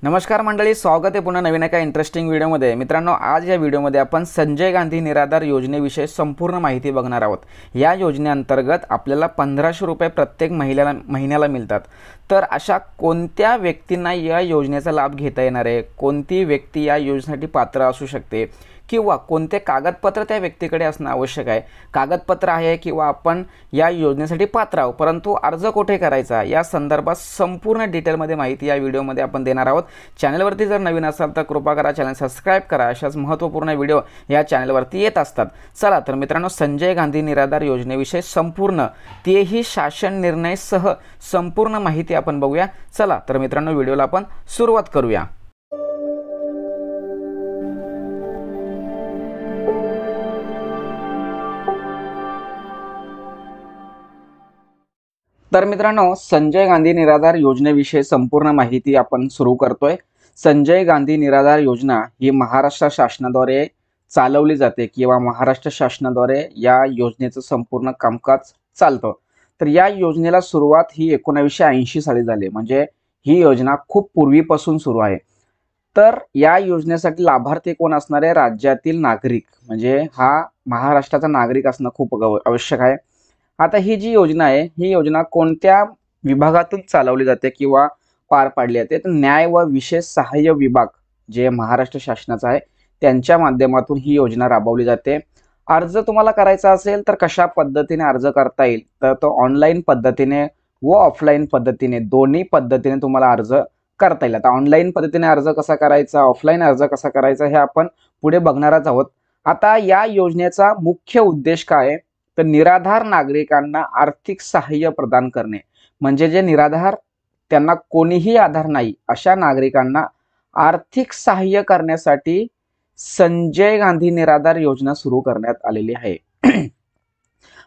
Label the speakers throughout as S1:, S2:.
S1: नमस्कार मंडळी, स्वागत आहे पुन्हा नवीन एका इंटरेस्टिंग व्हिडिओमध्ये। मित्रांनो, आज या व्हिडिओमध्ये आपण संजय गांधी निराधार योजनेविषयी संपूर्ण माहिती बघणार आहोत। या योजनेअंतर्गत आपल्याला 1500 रुपये प्रत्येक महिन्याला मिळतात। तर अशा कोणत्या व्यक्तींना या योजनेचा लाभ घेता येणार आहे, कोणती व्यक्ती या योजनेसाठी पात्र असू शकते किंवा कोणते कागदपत्र त्या व्यक्तीकडे असणं आवश्यक आहे, कागदपत्र आहे किंवा आपण या योजनेसाठी पात्र आहोत परंतु अर्ज कुठे करायचा, या संदर्भात संपूर्ण डिटेलमध्ये माहिती या व्हिडिओमध्ये आपण देणार आहोत। चॅनलवरती जर नवीन असाल तर कृपा करा चॅनल सबस्क्राइब करा, अशाच महत्त्वपूर्ण व्हिडिओ या चॅनलवरती येत असतात। चला तर मित्रांनो, संजय गांधी निराधार योजनेविषयी संपूर्ण तेही शासन निर्णय सह संपूर्ण माहिती आपण बघूया। चला तर मित्रांनो, व्हिडिओला आपण सुरुवात करूया। तर मित्रांनो, संजय गांधी निराधार योजनेविषयी संपूर्ण माहिती आपण सुरू करतोय। संजय गांधी निराधार योजना ही महाराष्ट्र शासनाद्वारे चालवली जाते किंवा महाराष्ट्र शासनाद्वारे या योजनेचं संपूर्ण कामकाज चालतं। तर या योजनेला सुरुवात ही 1980 साली झाली, म्हणजे ही योजना खूप पूर्वीपासून सुरू आहे। तर या योजनेसाठी लाभार्थी कोण असणार आहे? राज्यातील नागरिक, म्हणजे हा महाराष्ट्राचा नागरिक असणं खूप आवश्यक आहे। आता ही जी योजना आहे, ही योजना कोणत्या विभागातून चालवली जाते किंवा पार पाडली जाते? तर न्याय व विशेष सहाय्य विभाग जे महाराष्ट्र शासनाचा आहे त्यांच्या माध्यमातून ही योजना राबवली जाते। अर्ज तुम्हाला करायचा असेल तर कशा पद्धतीने अर्ज करता येईल? तर तो ऑनलाईन पद्धतीने व ऑफलाईन पद्धतीने दोन्ही पद्धतीने तुम्हाला अर्ज करता येईल। आता ऑनलाईन पद्धतीने अर्ज कसा करायचा, ऑफलाईन अर्ज कसा करायचा हे आपण पुढे बघणारच आहोत। आता या योजनेचा मुख्य उद्देश काय आहे? तर निराधार नागरिकांना आर्थिक सहाय्य प्रदान करणे, म्हणजे जे निराधार, त्यांना कोणीही आधार नाही अशा नागरिकांना आर्थिक सहाय्य करण्यासाठी संजय गांधी निराधार योजना सुरू करण्यात आलेली आहे।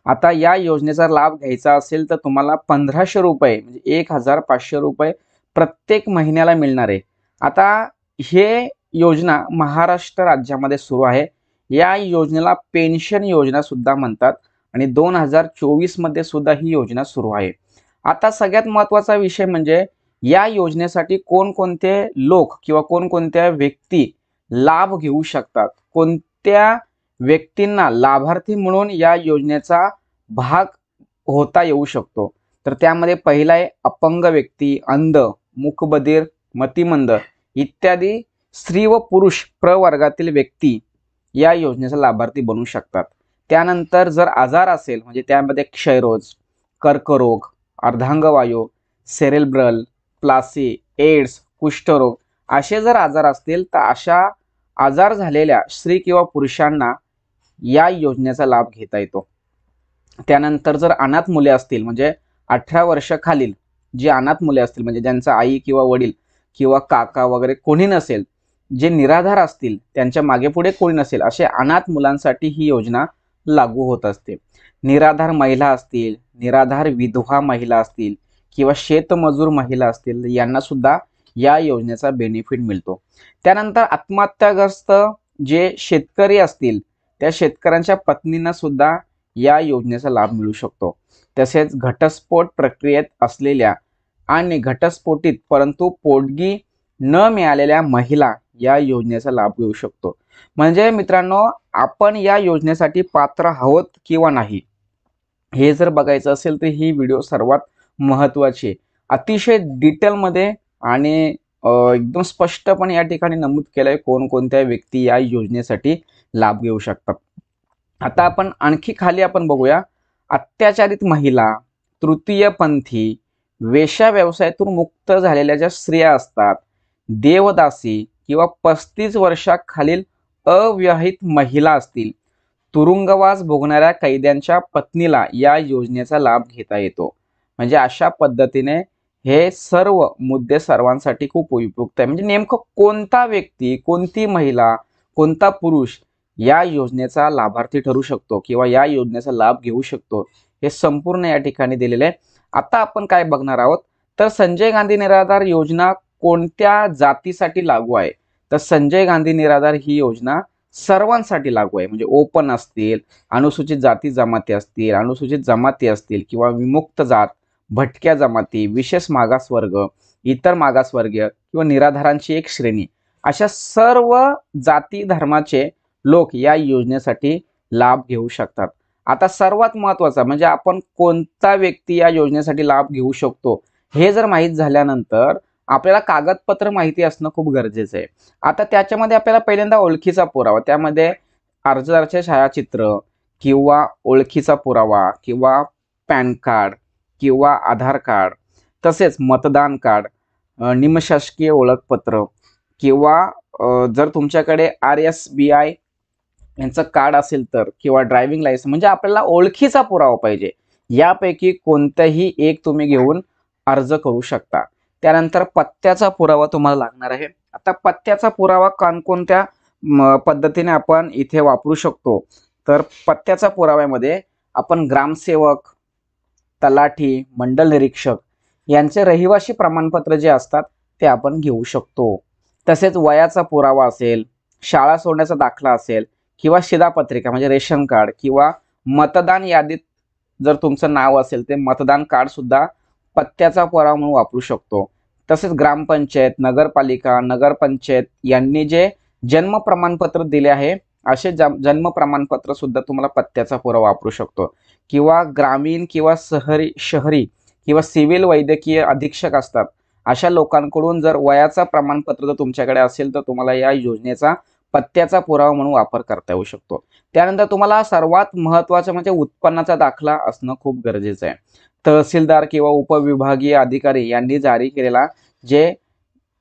S1: आता या योजनेचा लाभ घ्यायचा असेल तर तुम्हाला 1500 रुपये म्हणजे 1500 रुपये प्रत्येक महिन्याला मिळणार आहे। आता हे योजना महाराष्ट्र राज्यामध्ये सुरू आहे। या योजनेला पेन्शन योजना सुद्धा म्हणतात आणि 2024 मध्ये सुद्धा ही योजना सुरू आहे। आता सगळ्यात महत्त्वाचा विषय म्हणजे या योजनेसाठी कोणकोणते लोक किंवा कोणकोणत्या व्यक्ती लाभ घेऊ शकतात, कोणत्या व्यक्तींना लाभार्थी म्हणून या योजनेचा भाग होता येऊ शकतो? तर त्यामध्ये पहिला आहे अपंग व्यक्ती, अंध, मूकबधीर, मतिमंद इत्यादी स्त्री व पुरुष प्रवर्गातील व्यक्ती या योजनेचा लाभार्थी बनू शकतात। त्यानंतर जर आजार असेल, म्हणजे त्यामध्ये क्षयरोग, कर्करोग, अर्धांगवायू, सेरेब्रल प्लासी, एड्स, कुष्ठरोग असे जर आजार असतील तर अशा आजार झालेल्या स्त्री किंवा पुरुषांना या योजनेचा लाभ घेता येतो। त्यानंतर जर अनाथ मुले असतील, म्हणजे 18 वर्षाखालील जी अनाथ मुले असतील, म्हणजे ज्यांचा आई किंवा वडील किंवा काका वगैरे कोणी नसेल, जे निराधार असतील, त्यांच्या मागे पुढे कोणी नसेल, असे अनाथ मुलांसाठी ही योजना लागू होत असते। निराधार महिला असतील, निराधार विधवा महिला असतील किंवा शेतमजूर महिला असतील, यांना सुद्धा या योजनेचा बेनिफिट मिळतो। त्यानंतर आत्महत्याग्रस्त जे शेतकरी असतील, त्या शेतकऱ्यांच्या पत्नींना सुद्धा या योजनेचा लाभ मिळू शकतो। तसेच घटस्फोट प्रक्रियेत असलेल्या आणि घटस्फोटित परंतु पोटगी न मिळालेल्या महिला या योजनेचा लाभ घेऊ शकतो। म्हणजे मित्रांनो, आपण या योजनेसाठी पात्र आहोत किंवा नाही हे जर बघायचं असेल तर ही व्हिडिओ सर्वात महत्त्वाची आहे। अतिशय डिटेलमध्ये आणि एकदम स्पष्टपणे या ठिकाणी नमूद केलंय कोणकोणत्या व्यक्ती या योजनेसाठी लाभ घेऊ शकतात। आता आपण आणखी खाली आपण बघूया, अत्याचारित महिला, तृतीयपंथी, वेश्या व्यवसायातून मुक्त झालेल्या ज्या स्त्रिया असतात, देवदासी किंवा 35 वर्षाखालील अविवाहित महिला असतील, तुरुंगवास भोगणाऱ्या कैद्यांच्या पत्नीला या योजनेचा लाभ घेता येतो। म्हणजे अशा पद्धतीने हे सर्व मुद्दे सर्वांसाठी खूप उपयुक्त आहे। म्हणजे नेमकं कोणता व्यक्ती, कोणती महिला, कोणता पुरुष या योजनेचा लाभार्थी ठरू शकतो किंवा या योजनेचा लाभ घेऊ शकतो हे संपूर्ण या ठिकाणी दिलेले आहे। आता आपण काय बघणार आहोत, तर संजय गांधी निराधार योजना कोणत्या जातीसाठी लागू आहे? तर संजय गांधी निराधार ही योजना सर्वांसाठी लागू आहे। म्हणजे ओपन असतील, अनुसूचित जाती जमाती असतील, अनुसूचित जमाती असतील किंवा विमुक्त जात, भटक्या जमाती, विशेष मागासवर्ग इतर मागासवर्गीय किंवा निराधारांची एक श्रेणी, अशा सर्व जाती धर्माचे लोक या योजनेसाठी लाभ घेऊ शकतात. आता सर्वात महत्त्वाचा म्हणजे आपण कोणता व्यक्ती या योजनेसाठी लाभ घेऊ शकतो हे जर माहीत झाल्यानंतर आपल्याला कागदपत्र माहिती असणं खूप गरजेचं आहे. आता त्याच्यामध्ये आपल्याला पहिल्यांदा ओळखीचा पुरावा, त्यामध्ये अर्जदाराचे छायाचित्र किंवा ओळखीचा पुरावा किंवा पॅन कार्ड किंवा आधार कार्ड, तसेच मतदान कार्ड, निमशासकीय ओळखपत्र किंवा जर तुमच्याकडे RSBI यांचं कार्ड असेल तर, किंवा ड्रायव्हिंग लायसन्स, म्हणजे आपल्याला ओळखीचा पुरावा पाहिजे. यापैकी कोणताही एक तुम्ही घेऊन अर्ज करू शकता. त्यानंतर पत्त्याचा पुरावा तुम्हाला लागणार आहे. आता पत्त्याचा पुरावा कोणकोणत्या पद्धतीने आपण इथे वापरू शकतो, तर पत्त्याच्या पुराव्यामध्ये आपण ग्रामसेवक, तलाठी, मंडल निरीक्षक यांचे रहिवासी प्रमाणपत्र जे असतात ते आपण घेऊ शकतो. तसेच वयाचा पुरावा असेल, शाळा सोडण्याचा दाखला असेल किंवा शिधापत्रिका म्हणजे रेशन कार्ड, किंवा मतदान यादीत जर तुमचं नाव असेल ते मतदान कार्ड सुद्धा पत्त्याचा पुरावा म्हणून वापरू शकतो. तसेच ग्रामपंचायत, नगरपालिका, नगरपंचायत यांनी जे जन्म प्रमाणपत्र दिले आहे असे जन्म प्रमाणपत्र सुद्धा तुम्हाला पत्त्याचा पुरावा वापरू शकतो. किंवा ग्रामीण किंवा शहरी किंवा सिव्हिल वैद्यकीय अधीक्षक असतात अशा लोकांकडून जर वयाचा प्रमाणपत्र जर तुमच्याकडे असेल तर तुम्हाला या योजनेचा पत्त्याचा पुरावा म्हणून वापर करता येऊ शकतो. त्यानंतर तुम्हाला सर्वात महत्त्वाचं म्हणजे उत्पन्नाचा दाखला असणं खूप गरजेचं आहे. तहसीलदार किंवा उपविभागीय अधिकारी यांनी जारी केलेला जे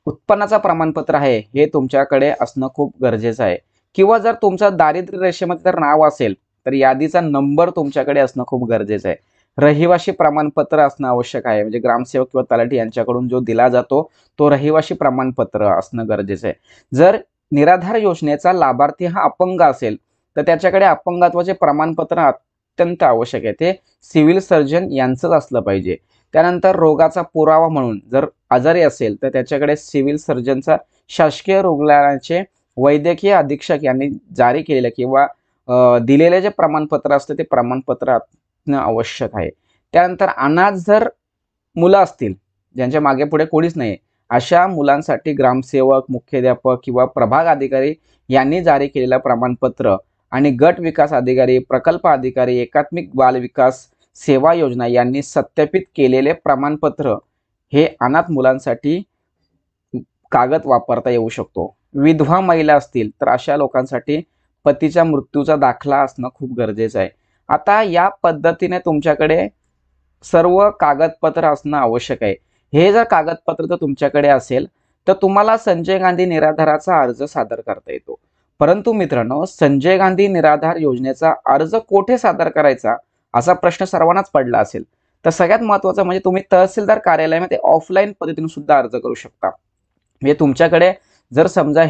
S1: उत्पन्नाचा प्रमाणपत्र आहे हे तुमच्याकडे असणं खूप गरजेचं आहे. किंवा जर तुमचं दारिद्र्य रेषेमध्ये जर नाव असेल तर यादीचा नंबर तुमच्याकडे असणं खूप गरजेचं आहे. रहिवासी प्रमाणपत्र असणं आवश्यक आहे, म्हणजे ग्रामसेवक किंवा तलाठी यांच्याकडून जो दिला जातो तो रहिवासी प्रमाणपत्र असणं गरजेचं आहे. जर निराधार योजनेचा लाभार्थी हा अपंग असेल तर त्याच्याकडे अपंगत्वाचे प्रमाणपत्र अत्यंत आवश्यक आहे, ते सिव्हिल सर्जन यांचंच असलं पाहिजे. त्यानंतर रोगाचा पुरावा म्हणून जर आजारी असेल तर त्याच्याकडे सिव्हिल सर्जनचा शासकीय रुग्णालयाचे वैद्यकीय अधीक्षक यांनी जारी केलेलं किंवा दिलेले जे प्रमाणपत्र असतं ते प्रमाणपत्र असणं आवश्यक आहे. त्यानंतर अनाथ जर मुलं असतील ज्यांच्या मागे पुढे कोणीच नाही अशा मुलांसाठी ग्रामसेवक, मुख्याध्यापक किंवा प्रभाग अधिकारी यांनी जारी केलेलं प्रमाणपत्र आणि गट विकास अधिकारी, प्रकल्प अधिकारी, एकात्मिक बाल विकास सेवा योजना यांनी सत्यापित केलेले प्रमाणपत्र हे अनाथ मुलांसाठी कागद वापरता येऊ शकतो. विधवा महिला असतील तर अशा लोकांसाठी पतीच्या मृत्यूचा दाखला असणं खूप गरजेचं आहे. आता या पद्धतीने तुमच्याकडे सर्व कागदपत्र असणं आवश्यक आहे. हे जर कागदपत्र जर तुमच्याकडे असेल तर तुम्हाला संजय गांधी निराधाराचा अर्ज सादर करता येतो. परंतु मित्रांनो, संजय गांधी निराधार योजनेचा अर्ज कोठे सादर करायचा असा प्रश्न सर्वांनाच पडला असेल. तर सगळ्यात महत्त्वाचं म्हणजे तुम्ही तहसीलदार कार्यालयामध्ये ऑफलाईन पद्धतीने सुद्धा अर्ज करू शकता. म्हणजे तुमच्याकडे जर समजा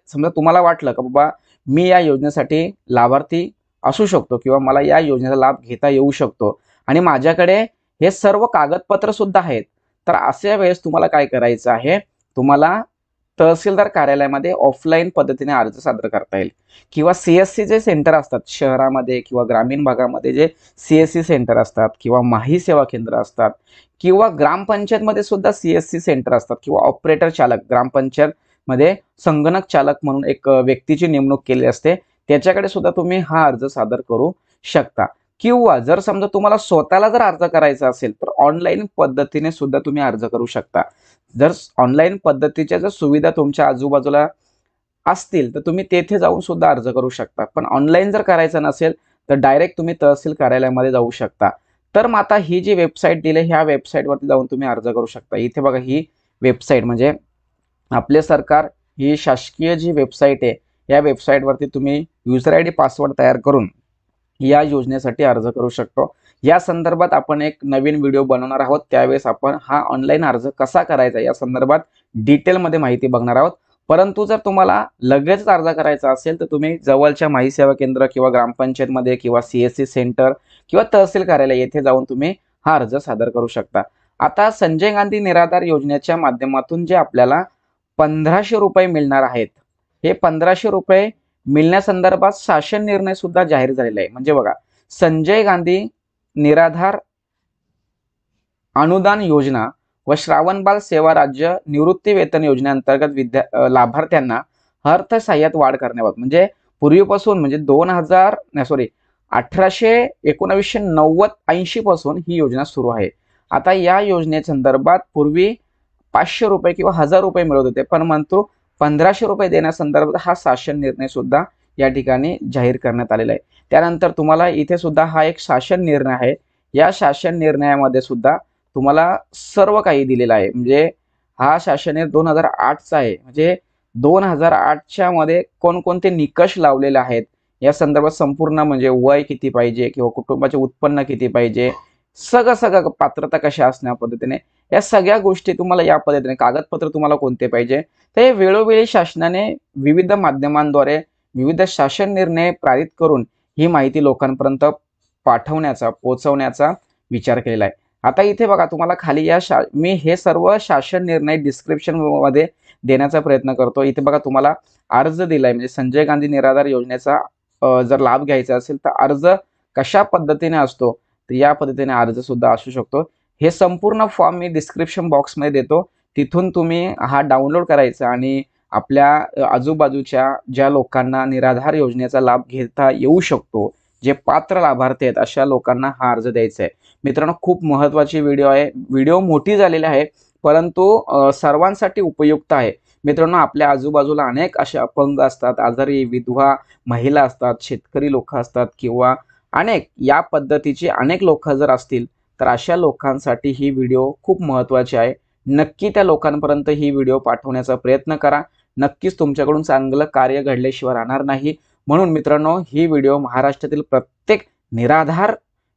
S1: समजा तुम्हाला वाटलं का बाबा मी या योजनेसाठी लाभार्थी असू शकतो किंवा मला या योजनेचा लाभ घेता येऊ शकतो आणि माझ्याकडे हे सर्व कागदपत्र सुद्धा आहेत, तर अशा वेळेस तुम्हाला काय करायचं आहे, तुम्हाला तहसीलदार कार्यालयामध्ये ऑफलाईन पद्धतीने अर्ज सादर करता येईल. किंवा CSC जे सेंटर असतात शहरामध्ये किंवा ग्रामीण भागामध्ये जे CSC सेंटर असतात किंवा माही सेवा केंद्र असतात किंवा ग्रामपंचायतमध्ये सुद्धा CSC सेंटर असतात किंवा ऑपरेटर चालक, ग्रामपंचायतमध्ये संगणक चालक म्हणून एक व्यक्तीची नेमणूक केली असते, त्याच्याकडे सुद्धा तुम्ही हा अर्ज सादर करू शकता. किंवा जर समजा तुम्हाला स्वतःला जर अर्ज करायचा असेल तर ऑनलाईन पद्धतीने सुद्धा तुम्ही अर्ज करू शकता. जर ऑनलाईन पद्धतीच्या जर सुविधा तुमच्या आजूबाजूला असतील तर तुम्ही तेथे जाऊन सुद्धा अर्ज करू शकता. पण ऑनलाईन जर करायचं नसेल तर डायरेक्ट तुम्ही तहसील कार्यालयामध्ये जाऊ शकता. तर मग आता ही जी वेबसाईट दिली ह्या वेबसाईटवरती जाऊन तुम्ही अर्ज करू शकता. इथे बघा ही वेबसाईट म्हणजे आपले सरकार ही शासकीय जी वेबसाईट आहे या वेबसाईटवरती तुम्ही युजर ID पासवर्ड तयार करून या योजनेसाठी अर्ज करू शकतो. या संदर्भात आपण एक नवीन व्हिडिओ बनवणार आहोत, त्यावेळेस आपण हा ऑनलाईन अर्ज कसा करायचा या संदर्भात डिटेलमध्ये माहिती बघणार आहोत. परंतु जर तुम्हाला लगेच अर्ज करायचा असेल तर तुम्ही जवळच्या माही सेवा केंद्र किंवा ग्रामपंचायतमध्ये किंवा CSC सेंटर किंवा तहसील कार्यालय येथे जाऊन तुम्ही हा अर्ज सादर करू शकता. आता संजय गांधी निराधार योजनेच्या माध्यमातून जे आपल्याला 1500 रुपये मिळणार आहेत, हे 1500 रुपये मिळण्यासंदर्भात शासन निर्णय सुद्धा जाहीर झालेला आहे. म्हणजे बघा, संजय गांधी निराधार अनुदान योजना व श्रावणबाल सेवा राज्य निवृत्ती वेतन योजनेअंतर्गत लाभार्थ्यांना अर्थसहाय्यात वाढ करण्याबाबत, म्हणजे पूर्वीपासून म्हणजे 1980 पासून ही योजना सुरू आहे. आता या योजनेसंदर्भात पूर्वी 500 रुपये किंवा 1000 रुपये मिळत होते, पण म्हणतो 1500 रुपये देण्यासंदर्भात हा शासन निर्णय सुद्धा या ठिकाणी जाहीर करण्यात आलेला आहे. त्यानंतर तुम्हाला इथे सुद्धा हा एक शासन निर्णय आहे. या शासन निर्णयामध्ये सुद्धा तुम्हाला सर्व काही दिलेलं आहे. म्हणजे हा शासन निर्णय 2008चा आहे. म्हणजे 2008च्या मध्ये कोणकोणते निकष लावलेले आहेत या संदर्भात संपूर्ण, म्हणजे वय किती पाहिजे किंवा कुटुंबाचे उत्पन्न किती पाहिजे, सगळं पात्रता कशा असण्या पद्धतीने, या सगळ्या गोष्टी तुम्हाला या पद्धतीने, कागदपत्र तुम्हाला कोणते पाहिजे, ते वेळोवेळी शासनाने विविध माध्यमांद्वारे विविध शासन निर्णय पारित करून ही माहिती लोकांपर्यंत पोहोचवण्याचा विचार केलेला आहे. आता इथे बघा, तुम्हाला खाली मी हे सर्व शासन निर्णय डिस्क्रिप्शन मध्ये देण्याचा प्रयत्न करतो. इथे बघा तुम्हाला अर्ज दिलाय, म्हणजे संजय गांधी निराधार योजनेचा जर लाभ घ्यायचा असेल तर अर्ज कशा पद्धतीने असतो, तर या पद्धतीने अर्ज सुद्धा असू शकतो. हे संपूर्ण फॉर्म मी डिस्क्रिप्शन बॉक्समध्ये देतो, तिथून तुम्ही हा डाउनलोड करायचा आणि आपल्या आजूबाजूच्या ज्या लोकांना निराधार योजनेचा लाभ घेता येऊ शकतो, जे पात्र लाभार्थी आहेत, अशा लोकांना हा अर्ज द्यायचा आहे. मित्रांनो, खूप महत्त्वाची व्हिडिओ आहे. व्हिडिओ मोठी झालेली आहे, परंतु सर्वांसाठी उपयुक्त आहे. मित्रांनो, आपल्या आजूबाजूला अनेक असे अपंग असतात, आजारी विधवा महिला असतात, शेतकरी लोक असतात किंवा अनेक या पद्धतीचे अनेक लोक जर असतील तर अशा लोकांसाठी ही व्हिडिओ खूप महत्त्वाची आहे. नक्की त्या लोकांपर्यंत ही व्हिडिओ पाठवण्याचा प्रयत्न करा. नक्कीच तुमच्याकडून चांगलं कार्य घडल्याशिवाय राहणार नाही. म्हणून मित्रांनो, ही व्हिडिओ महाराष्ट्रातील प्रत्येक निराधार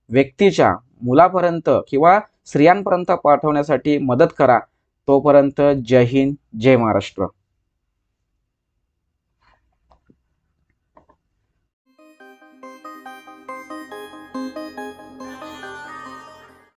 S1: व्यक्तीच्या मुलापर्यंत किंवा स्त्रियांपर्यंत पाठवण्यासाठी मदत करा. तोपर्यंत जय हिंद, जय महाराष्ट्र.